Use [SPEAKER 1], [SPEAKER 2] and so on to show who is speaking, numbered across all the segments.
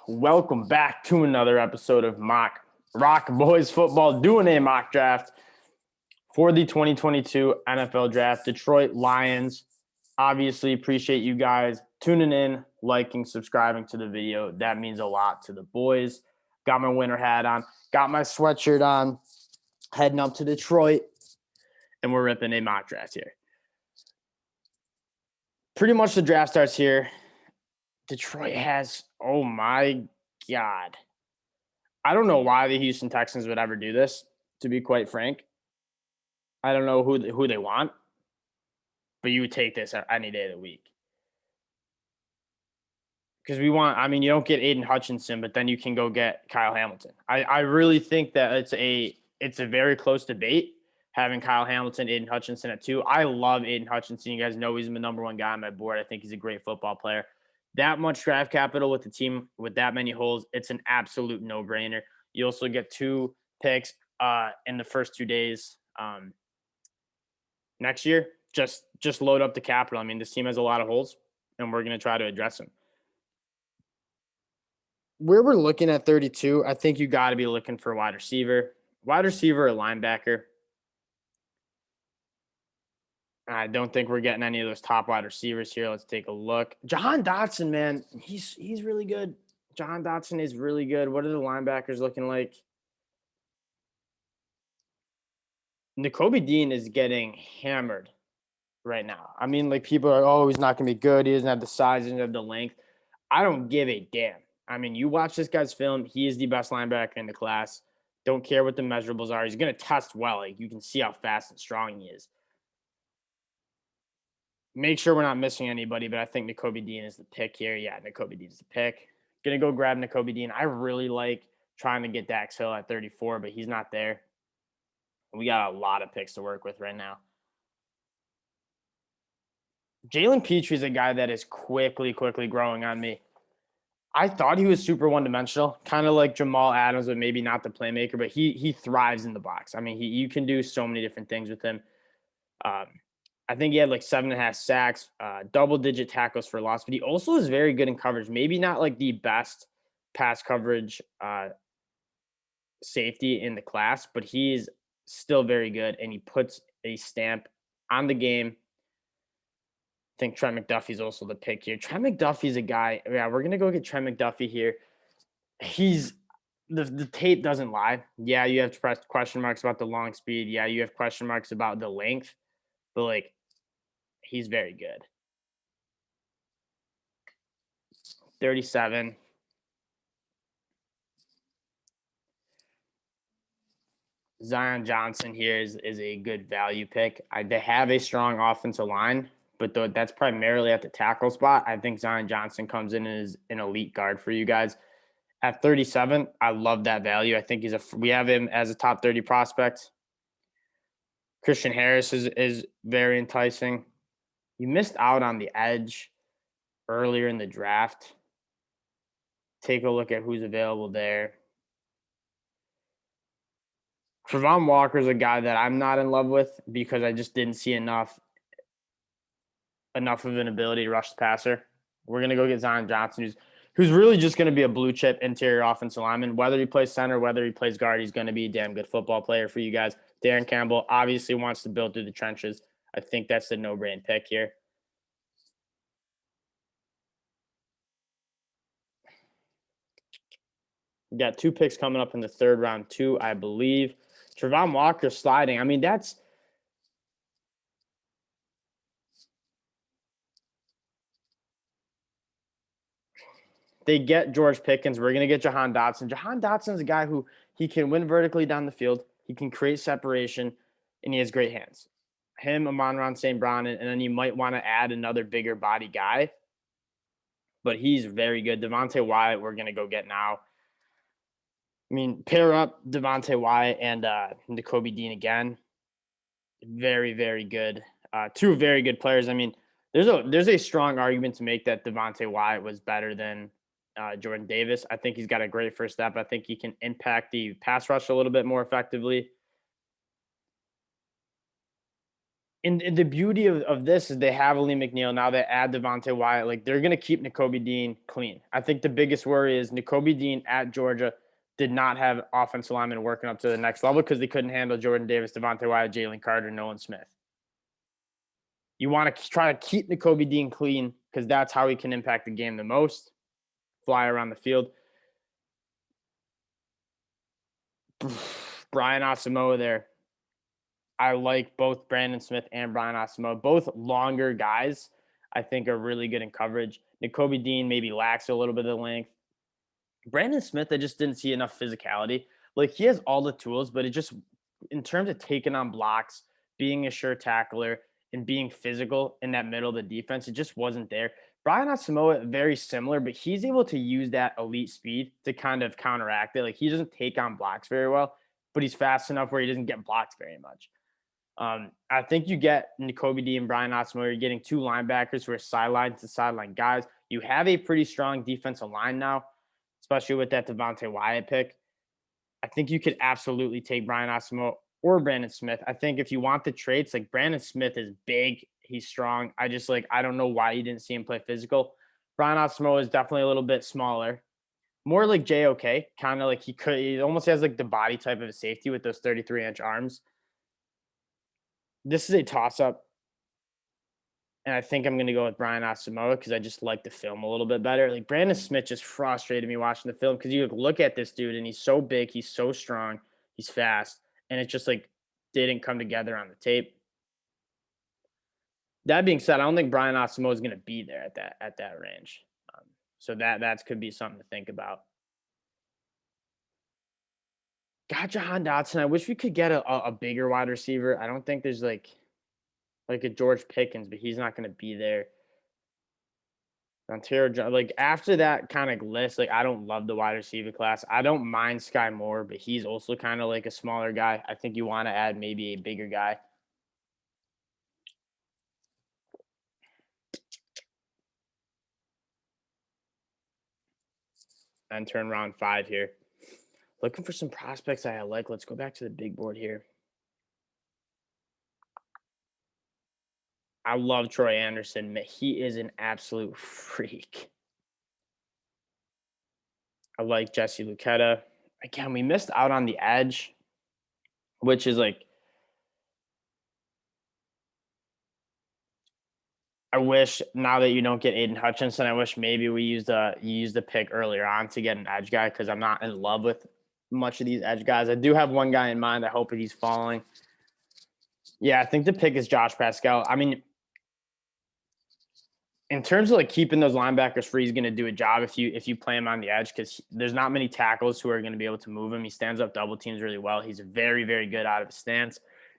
[SPEAKER 1] Welcome back to another episode of ROC Boys Football, doing a mock draft for the 2022 NFL Draft. Detroit Lions. Obviously, appreciate you guys tuning in, liking, subscribing to the video. That means a lot to the boys. Got my winter hat on, got my sweatshirt on, heading up to Detroit, and we're ripping a mock draft here. Pretty much the draft starts here. Detroit has, oh my God. I don't know why the Houston Texans would ever do this, to be quite frank. I don't know who they want, but you would take this any day of the week. Because you don't get Aiden Hutchinson, but then you can go get Kyle Hamilton. I really think that it's a very close debate having Kyle Hamilton, Aiden Hutchinson at 2. I love Aiden Hutchinson. You guys know he's the number one guy on my board. I think he's a great football player. That much draft capital with the team with that many holes, it's an absolute no-brainer. You also get 2 picks in the first 2 days next year. Just load up the capital. I mean, this team has a lot of holes, and we're going to try to address them. Where we're looking at 32, I think you got to be looking for a wide receiver or linebacker. I don't think we're getting any of those top wide receivers here. Let's take a look. Jahon Dotson, man, he's really good. Jahon Dotson is really good. What are the linebackers looking like? Nakobe Dean is getting hammered right now. I mean, like, people are, oh, he's not going to be good. He doesn't have the size, he doesn't have the length. I don't give a damn. I mean, you watch this guy's film. He is the best linebacker in the class. Don't care what the measurables are. He's going to test well. Like, you can see how fast and strong he is. Make sure we're not missing anybody, but I think Nakobe Dean is the pick here. Yeah, Nakobe Dean is the pick. Going to go grab Nakobe Dean. I really like trying to get Dax Hill at 34, but he's not there. We got a lot of picks to work with right now. Jalen Petrie is a guy that is quickly growing on me. I thought he was super one-dimensional, kind of like Jamal Adams, but maybe not the playmaker, but he thrives in the box. I mean, you can do so many different things with him. I think he had like 7.5 sacks, double-digit tackles for loss, but he also is very good in coverage. Maybe not like the best pass coverage safety in the class, but he's still very good, and he puts a stamp on the game. I think Trent McDuffie is also the pick here. Trent McDuffie is a guy. Yeah, we're gonna go get Trent McDuffie here. He's the tape doesn't lie. Yeah, you have to press question marks about the long speed. Yeah, you have question marks about the length, but like, he's very good. 37. Zion Johnson here is a good value pick. They have a strong offensive line, but that's primarily at the tackle spot. I think Zion Johnson comes in as an elite guard for you guys. At 37, I love that value. I think we have him as a top 30 prospect. Christian Harris is very enticing. You missed out on the edge earlier in the draft. Take a look at who's available there. Trevon Walker is a guy that I'm not in love with because I just didn't see enough of an ability to rush the passer. We're going to go get Zion Johnson, who's really just going to be a blue chip interior offensive lineman. Whether he plays center, whether he plays guard, he's going to be a damn good football player for you guys. Darren Campbell obviously wants to build through the trenches. I think that's the no-brain pick here. We got 2 picks coming up in the third round, 2, I believe. Trevon Walker sliding. I mean, they get George Pickens. We're going to get Jahon Dotson. Jahon Dotson is a guy who he can win vertically down the field. He can create separation, and he has great hands. Him, Amon-Ra St. Brown, and then you might want to add another bigger body guy. But he's very good. Devonte Wyatt, we're going to go get now. I mean, pair up Devonte Wyatt and Nakobe Dean again. Very, very good. 2 very good players. I mean, there's a strong argument to make that Devonte Wyatt was better than Jordan Davis. I think he's got a great first step. I think he can impact the pass rush a little bit more effectively. And the beauty of this is they have Lee McNeil. Now they add Devonte Wyatt. Like, they're going to keep Nakobe Dean clean. I think the biggest worry is Nakobe Dean at Georgia did not have offensive linemen working up to the next level because they couldn't handle Jordan Davis, Devonte Wyatt, Jalen Carter, Nolan Smith. You want to try to keep Nakobe Dean clean because that's how he can impact the game the most. Fly around the field. Brian Asamoah there. I like both Brandon Smith and Brian Asamoah. Both longer guys, I think, are really good in coverage. Nakobe Dean maybe lacks a little bit of length. Brandon Smith, I just didn't see enough physicality. Like, he has all the tools, but it just, in terms of taking on blocks, being a sure tackler, and being physical in that middle of the defense, it just wasn't there. Brian Asamoah, very similar, but he's able to use that elite speed to kind of counteract it. Like, he doesn't take on blocks very well, but he's fast enough where he doesn't get blocked very much. I think you get Nakobe Dean and Brian Asamoah. You're getting two linebackers who are sideline to sideline guys. You have a pretty strong defensive line now, especially with that Devonte Wyatt pick. I think you could absolutely take Brian Asamoah or Brandon Smith. I think if you want the traits, like, Brandon Smith is big. He's strong. I don't know why you didn't see him play physical. Brian Asamoah is definitely a little bit smaller. More like JOK, kind of like he almost has like the body type of a safety with those 33-inch arms. This is a toss-up, and I think I'm going to go with Brian Asamoah because I just like the film a little bit better. Like, Brandon Smith just frustrated me watching the film because you look at this dude, and he's so big, he's so strong, he's fast, and it just, like, didn't come together on the tape. That being said, I don't think Brian Asamoah is going to be there at that range. So that could be something to think about. Got Jahon Dotson. I wish we could get a bigger wide receiver. I don't think there's like a George Pickens, but he's not going to be there. Ontario, like, after that kind of list, like, I don't love the wide receiver class. I don't mind Sky Moore, but he's also kind of like a smaller guy. I think you want to add maybe a bigger guy. And turn round 5 here. Looking for some prospects I like. Let's go back to the big board here. I love Troy Anderson. He is an absolute freak. I like Jesse Luketa. Again, we missed out on the edge, which is like, I wish now that you don't get Aiden Hutchinson, I wish maybe we used the pick earlier on to get an edge guy because I'm not in love with much of these edge guys. I do have one guy in mind. I hope he's falling. Yeah, I think the pick is Josh Pascal. I mean, in terms of like keeping those linebackers free, he's going to do a job if you play him on the edge because there's not many tackles who are going to be able to move him. He stands up double teams really well. He's very, very good out of his stance.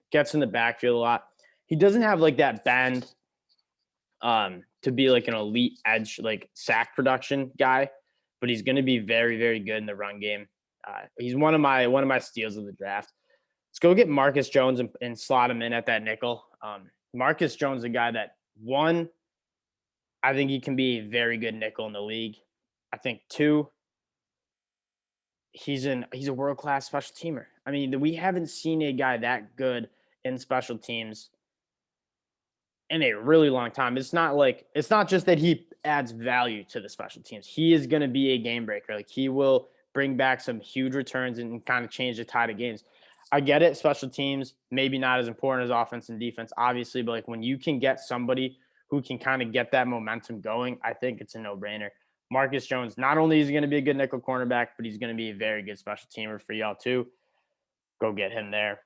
[SPEAKER 1] Gets in the backfield a lot. He doesn't have like that bend to be like an elite edge, like sack production guy, but he's going to be very, very good in the run game. He's one of my steals of the draft. Let's go get Marcus Jones and slot him in at that nickel. Marcus Jones, a guy that, one, I think he can be a very good nickel in the league. I think, two, he's a world-class special teamer. I mean, we haven't seen a guy that good in special teams in a really long time. It's not just that he adds value to the special teams. He is going to be a game breaker. Like, he will bring back some huge returns and kind of change the tide of games. I get it. Special teams, maybe not as important as offense and defense, obviously, but like when you can get somebody who can kind of get that momentum going, I think it's a no-brainer. Marcus Jones, not only is he going to be a good nickel cornerback, but he's going to be a very good special teamer for y'all too. Go get him there.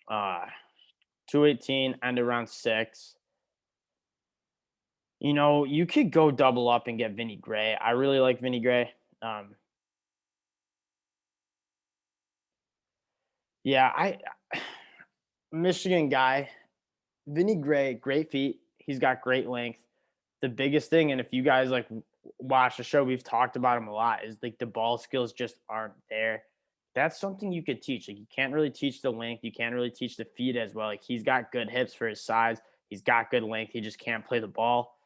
[SPEAKER 1] 218 and around 6. You know, you could go double up and get Vinny Gray. I really like Vinny Gray. Michigan guy, Vinny Gray, great feet. He's got great length. The biggest thing, and if you guys like watch the show, we've talked about him a lot, is like the ball skills just aren't there. That's something you could teach. Like, you can't really teach the length. You can't really teach the feet as well. Like, he's got good hips for his size. He's got good length. He just can't play the ball.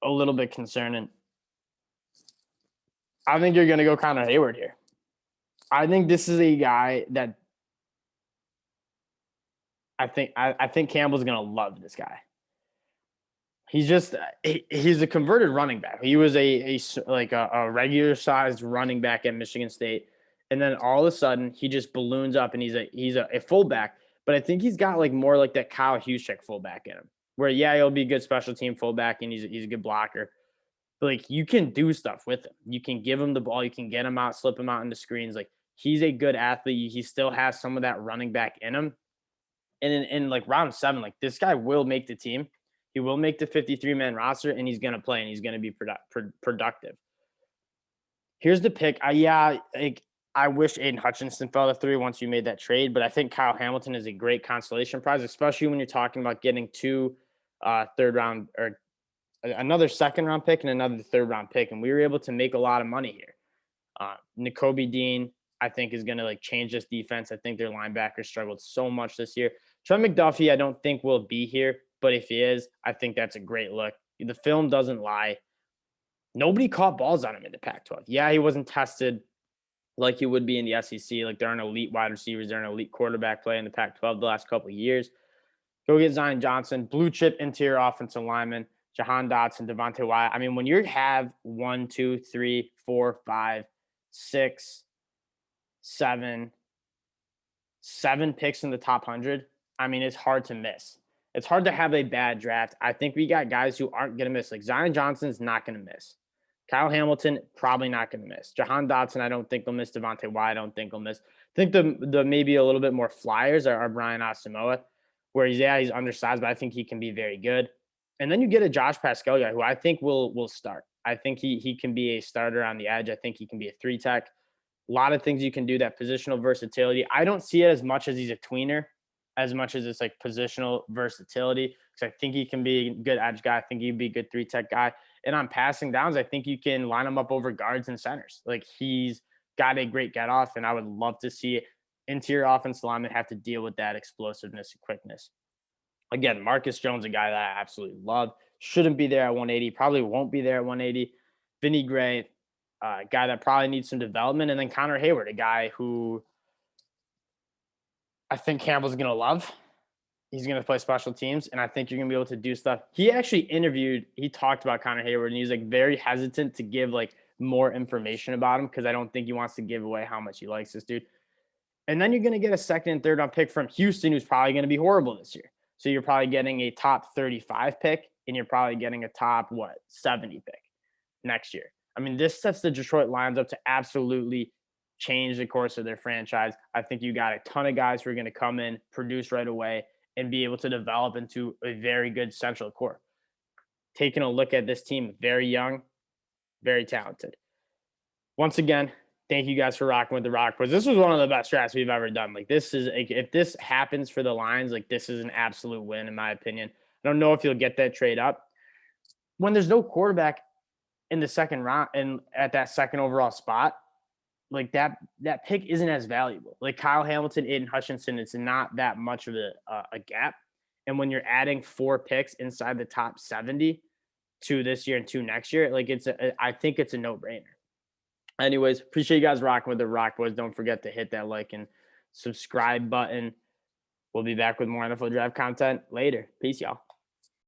[SPEAKER 1] A little bit concerning. I think you're going to go Connor Hayward here. I think this is a guy that I think Campbell's gonna love this guy. He's a converted running back. He was a regular sized running back at Michigan State, and then all of a sudden he just balloons up and he's a fullback. But I think he's got like more like that Kyle Juszczyk fullback in him, where he'll be a good special team fullback and he's a good blocker. But like you can do stuff with him. You can give him the ball. You can get him out, slip him out into screens. Like he's a good athlete. He still has some of that running back in him. And in like round 7, like this guy will make the team. He will make the 53-man roster, and he's going to play, and he's going to be productive. Here's the pick. I wish Aiden Hutchinson fell to 3 once you made that trade, but I think Kyle Hamilton is a great consolation prize, especially when you're talking about getting 2 third-round or another second-round pick and another third-round pick, and we were able to make a lot of money here. Nakobe Dean, I think, is going to like change this defense. I think their linebackers struggled so much this year. Trent McDuffie, I don't think will be here, but if he is, I think that's a great look. The film doesn't lie. Nobody caught balls on him in the Pac-12. Yeah, he wasn't tested like he would be in the SEC. Like they're an elite wide receivers. They're an elite quarterback play in the Pac-12 the last couple of years. Go get Jahon Dotson, blue chip interior offensive lineman, Jahon Dotson, Devonte Wyatt. I mean, when you have 1, 2, 3, 4, 5, 6, 7 picks in the top 100, I mean, it's hard to miss. It's hard to have a bad draft. I think we got guys who aren't going to miss. Like Zion Johnson's not going to miss. Kyle Hamilton, probably not going to miss. Jahon Dotson, I don't think he'll miss. Devonte Wyatt, I don't think he'll miss. I think the maybe a little bit more flyers are Brian Asamoah, where he's undersized, but I think he can be very good. And then you get a Josh Pascal guy who I think will start. I think he can be a starter on the edge. I think he can be a 3-tech. A lot of things you can do, that positional versatility. I don't see it as much as he's a tweener, as much as it's like positional versatility. Because I think he can be a good edge guy. I think he'd be a good 3-tech guy. And on passing downs, I think you can line him up over guards and centers. Like he's got a great get off, and I would love to see interior offensive linemen have to deal with that explosiveness and quickness. Again, Marcus Jones, a guy that I absolutely love. Shouldn't be there at 180. Probably won't be there at 180. Vinny Gray, a guy that probably needs some development. And then Connor Hayward, a guy who I think Campbell's going to love. He's going to play special teams, and I think you're going to be able to do stuff. He actually he talked about Connor Hayward, and he's like very hesitant to give like more information about him because I don't think he wants to give away how much he likes this dude. And then you're going to get a second and third round pick from Houston, who's probably going to be horrible this year. So you're probably getting a top 35 pick, and you're probably getting a top 70 pick next year. I mean, this sets the Detroit Lions up to absolutely change the course of their franchise. I think you got a ton of guys who are going to come in, produce right away, and be able to develop into a very good central core. Taking a look at this team, very young, very talented. Once again, thank you guys for rocking with the ROC Boys. This was one of the best drafts we've ever done. Like this is, if this happens for the Lions, like this is an absolute win in my opinion. I don't know if you'll get that trade up. When there's no quarterback in the second round and at that second overall spot, like that pick isn't as valuable. Like Kyle Hamilton, Aiden Hutchinson, it's not that much of a gap. And when you're adding 4 picks inside the top 70, 2 this year and 2 next year, like I think it's a no-brainer. Anyways, appreciate you guys rocking with the ROC Boys. Don't forget to hit that like and subscribe button. We'll be back with more NFL Draft content later. Peace, y'all.